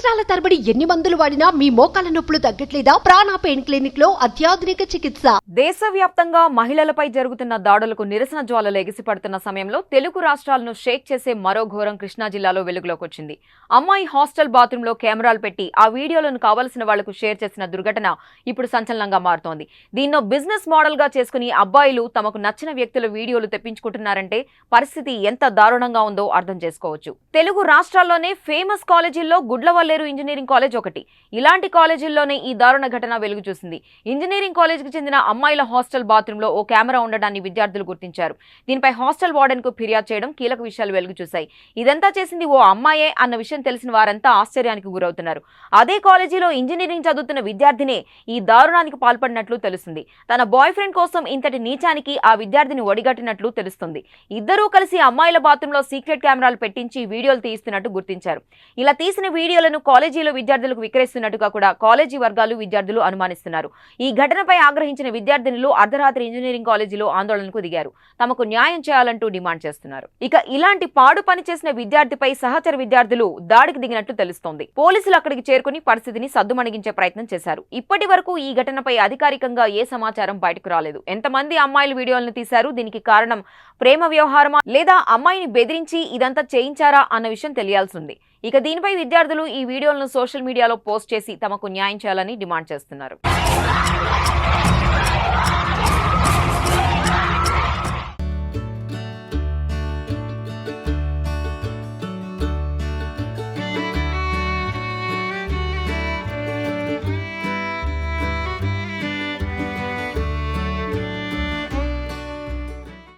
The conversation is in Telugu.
సంవత్సరాల తరబడి ఎన్ని మందులు వాడినా మీ మోకాల నొప్పులు తగ్గట్లేదా? ప్రాణ పెయిన్ క్లినిక్ లో అత్యాధునిక చికిత్స. దేశవ్యాప్తంగా మహిళలపై జరుగుతున్న దాడులకు నిరసన జ్వాలలు ఎగిసిపడుతున్న సమయంలో తెలుగు రాష్ట్రాలను షేక్ చేసే మరో ఘోరం కృష్ణా జిల్లాలో వెలుగులోకి వచ్చింది. అమ్మాయి హాస్టల్ బాత్రూంలో కెమెరాలు పెట్టి ఆ వీడియోలను కావలసిన వాళ్లకు షేర్ చేసిన దుర్ఘటన ఇప్పుడు సంచలనంగా మారుతోంది. దీన్నో బిజినెస్ మోడల్ గా చేసుకుని అబ్బాయిలు తమకు నచ్చిన వ్యక్తుల వీడియోలు తెప్పించుకుంటున్నారంటే పరిస్థితి ఎంత దారుణంగా ఉందో అర్థం చేసుకోవచ్చు. తెలుగు రాష్ట్రాల్లోనే ఫేమస్ కాలేజీల్లో గుడ్లవల్లేరు ఇంజనీరింగ్ కాలేజ్ ఒకటి. ఇలాంటి కాలేజీల్లోనే ఈ దారుణ ఘటన వెలుగు చూసింది. ఇంజనీరింగ్ కాలేజీకి చెందిన అమ్మాయిల హాస్టల్ బాత్రూంలో ఓ కెమెరా ఉండడాన్ని విద్యార్థులు గుర్తించారు. దీనిపై హాస్టల్ వార్డెన్ కు ఫిర్యాదు చేయడం కీలక విషయాలు వెలుగు చూశాయి. ఇదంతా చేసింది ఓ అమ్మాయే అన్న విషయం తెలిసిన వారంతా ఆశ్చర్యానికి గురవుతున్నారు. అదే కాలేజీలో ఇంజనీరింగ్ చదువుతున్న విద్యార్థినే ఈ దారుణానికి పాల్పడినట్లు తెలుస్తుంది. తన బాయ్ ఫ్రెండ్ కోసం ఇంతటి నీచానికి ఆ విద్యార్థిని ఒడిగట్టినట్లు తెలుస్తుంది. ఇద్దరూ కలిసి అమ్మాయిల బాత్రూంలో సీక్రెట్ కెమెరాలు పెట్టించి వీడియోలు తీయిస్తున్నట్టు గుర్తించారు. ఇలా తీసిన వీడియోలను కాలేజీలో విద్యార్థులకు విక్రయిస్తున్నట్టుగా కూడా కాలేజీ వర్గాలు విద్యార్థులు అనుమానిస్తున్నారు. ఈ ఘటనపై ఆగ్రహించిన విద్యార్థినులు అర్ధరాత్రి ఇంజనీరింగ్ కాలేజీలో ఆందోళనకు దిగారు. తమకు న్యాయం చేయాలంటూ డిమాండ్ చేస్తున్నారు. ఇక ఇలాంటి పాడు పని చేసిన విద్యార్థిపై సహచర విద్యార్థులు దాడికి దిగినట్టు తెలుస్తోంది. పోలీసులు అక్కడికి చేరుకుని పరిస్థితిని సద్దుమణిగించే ప్రయత్నం చేశారు. ఇప్పటి వరకు ఈ ఘటనపై అధికారికంగా ఏ సమాచారం బయటకు రాలేదు. ఎంతమంది అమ్మాయిల వీడియోలను తీశారు, దీనికి కారణం ప్రేమ వ్యవహారమా లేదా అమ్మాయిని బెదిరించి ఇదంతా చేయించారా అన్న విషయం తెలియాల్సి ఉంది. ఇక దీనిపై విద్యార్థులు ఈ వీడియోలను సోషల్ మీడియాలో పోస్ట్ చేసి తమకు న్యాయం చేయాలని డిమాండ్ చేస్తున్నారు.